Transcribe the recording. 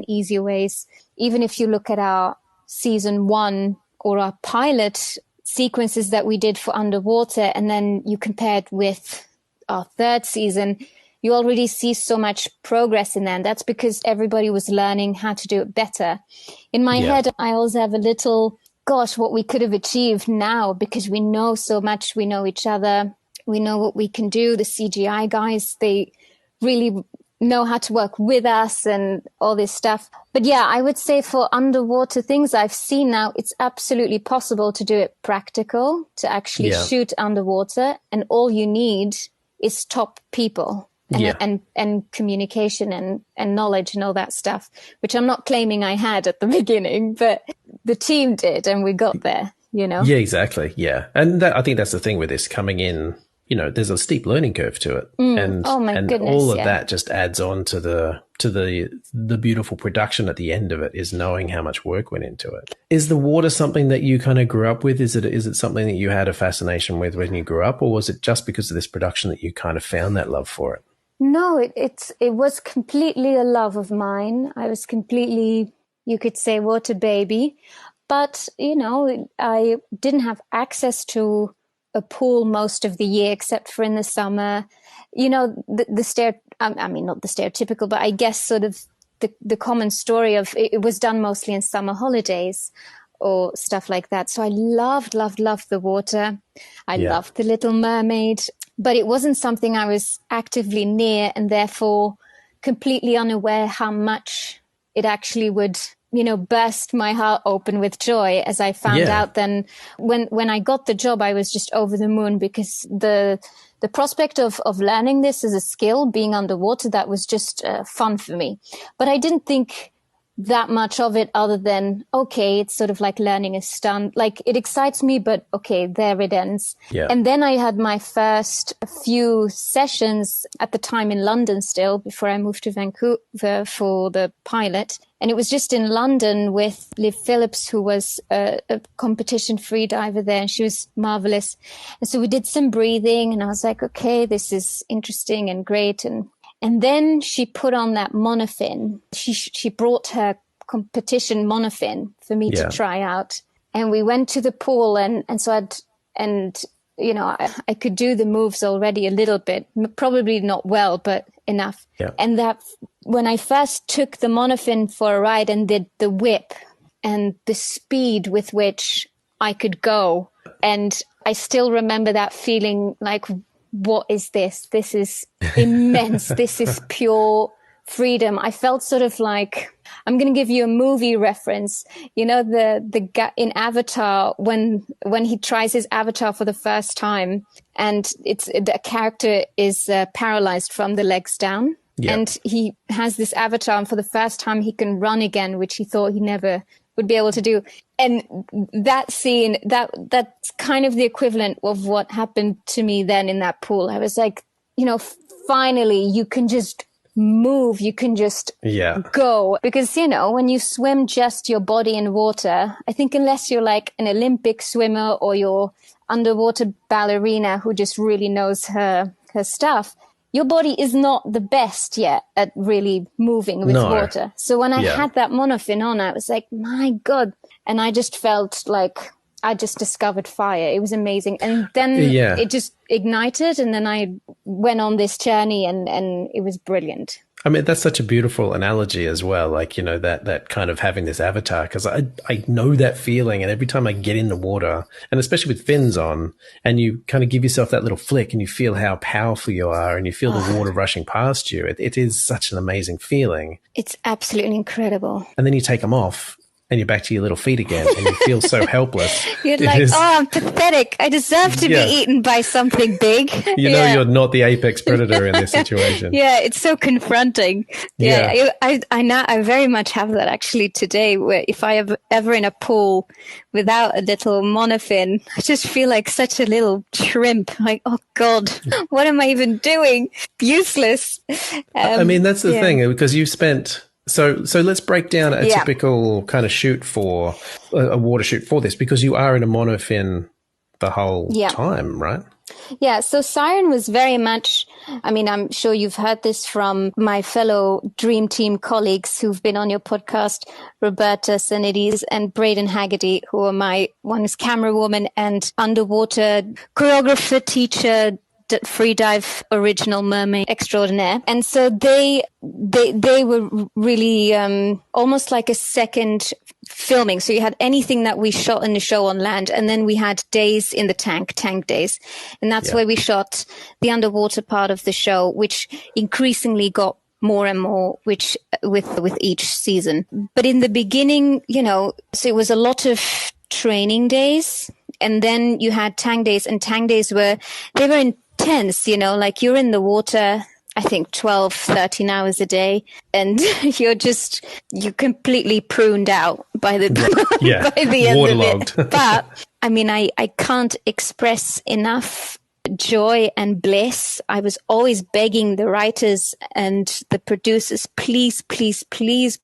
easier ways. Even if you look at our season 1 or our pilot sequences that we did for underwater, and then you compare it with our 3rd season, you already see so much progress in there. And that's because everybody was learning how to do it better. In my head, I always have a little, gosh, what we could have achieved now, because we know so much, we know each other, we know what we can do. The CGI guys, they really know how to work with us and all this stuff. But yeah, I would say for underwater things I've seen now, it's absolutely possible to do it practical, to actually shoot underwater. And all you need is top people and communication and knowledge and all that stuff, which I'm not claiming I had at the beginning, but the team did, and we got there, you know? Yeah, exactly. Yeah. And I think that's the thing with this coming in, you know, there's a steep learning curve to it. And all of that just adds on to the beautiful production at the end of it, is knowing how much work went into it. Is the water something that you kind of grew up with? Is it something that you had a fascination with when you grew up, or was it just because of this production that you kind of found that love for it? No, it was completely a love of mine. I was completely, you could say, water baby. But, you know, I didn't have access to a pool most of the year, except for in the summer. You know, not the stereotypical, but I guess sort of the common story of it was done mostly in summer holidays or stuff like that. So I loved the water. I loved The Little Mermaid, but it wasn't something I was actively near, and therefore completely unaware how much it actually would, you know, burst my heart open with joy as I found out. Then when I got the job, I was just over the moon, because the prospect of learning this as a skill, being underwater, that was just fun for me. But I didn't think that much of it other than, okay, it's sort of like learning a stunt. Like, it excites me, but okay, there it ends. Yeah. And then I had my first few sessions at the time in London still, before I moved to Vancouver for the pilot. And it was just in London with Liv Phillips, who was a competition free diver there, and she was marvelous. And so we did some breathing, and I was like, okay, this is interesting and great. And then she put on that monofin. She brought her competition monofin for me to try out. And we went to the pool, and so you know, I could do the moves already a little bit, probably not well, but enough. Yeah. And that when I first took the monofin for a ride and did the whip, and the speed with which I could go, and I still remember that feeling like, what is this? This is immense. This is pure freedom. I felt sort of like, I'm going to give you a movie reference. You know, the guy in Avatar, when he tries his avatar for the first time, and the character is paralyzed from the legs down. Yeah. And he has this avatar, and for the first time he can run again, which he thought he never would be able to do. And that scene, that's kind of the equivalent of what happened to me then in that pool. I was like, you know, finally you can just move, you can just go. Because, you know, when you swim just your body in water, I think unless you're like an Olympic swimmer or you're underwater ballerina who just really knows her stuff, your body is not the best yet at really moving with water. So when I had that monofin on, I was like, my God. And I just felt like I just discovered fire. It was amazing. And then it just ignited. And then I went on this journey, and it was brilliant. I mean, that's such a beautiful analogy as well. Like, you know, that kind of having this avatar, because I know that feeling. And every time I get in the water, and especially with fins on, and you kind of give yourself that little flick, and you feel how powerful you are, and you feel the water rushing past you. It is such an amazing feeling. It's absolutely incredible. And then you take them off, and you're back to your little feet again, and you feel so helpless. You're like, I'm pathetic. I deserve to be eaten by something big. You know you're not the apex predator in this situation. Yeah, it's so confronting. Yeah. I very much have that actually today, where if I am ever in a pool without a little monofin, I just feel like such a little shrimp. Like, oh God, what am I even doing? Useless. I mean, that's the thing, because you've spent... So let's break down a typical kind of shoot for a water shoot for this, because you are in a monofin the whole time, right? Yeah, so Siren was very much, I mean, I'm sure you've heard this from my fellow Dream Team colleagues who've been on your podcast, Roberta Sanides and Braden Haggerty, who are one is camera woman and underwater choreographer, teacher, free dive original mermaid extraordinaire. And so they were really almost like a second filming. So you had anything that we shot in the show on land, and then we had days in the tank days. And that's where we shot the underwater part of the show, which increasingly got more and more, which with each season. But in the beginning, so it was a lot of training days, and then you had tang days, and tang days were intense, like you're in the water, I think 12, 13 hours a day, and you're completely pruned out by the, by the end waterlogged. of it. But I mean, I can't express enough joy and bliss. I was always begging the writers and the producers, please, please, please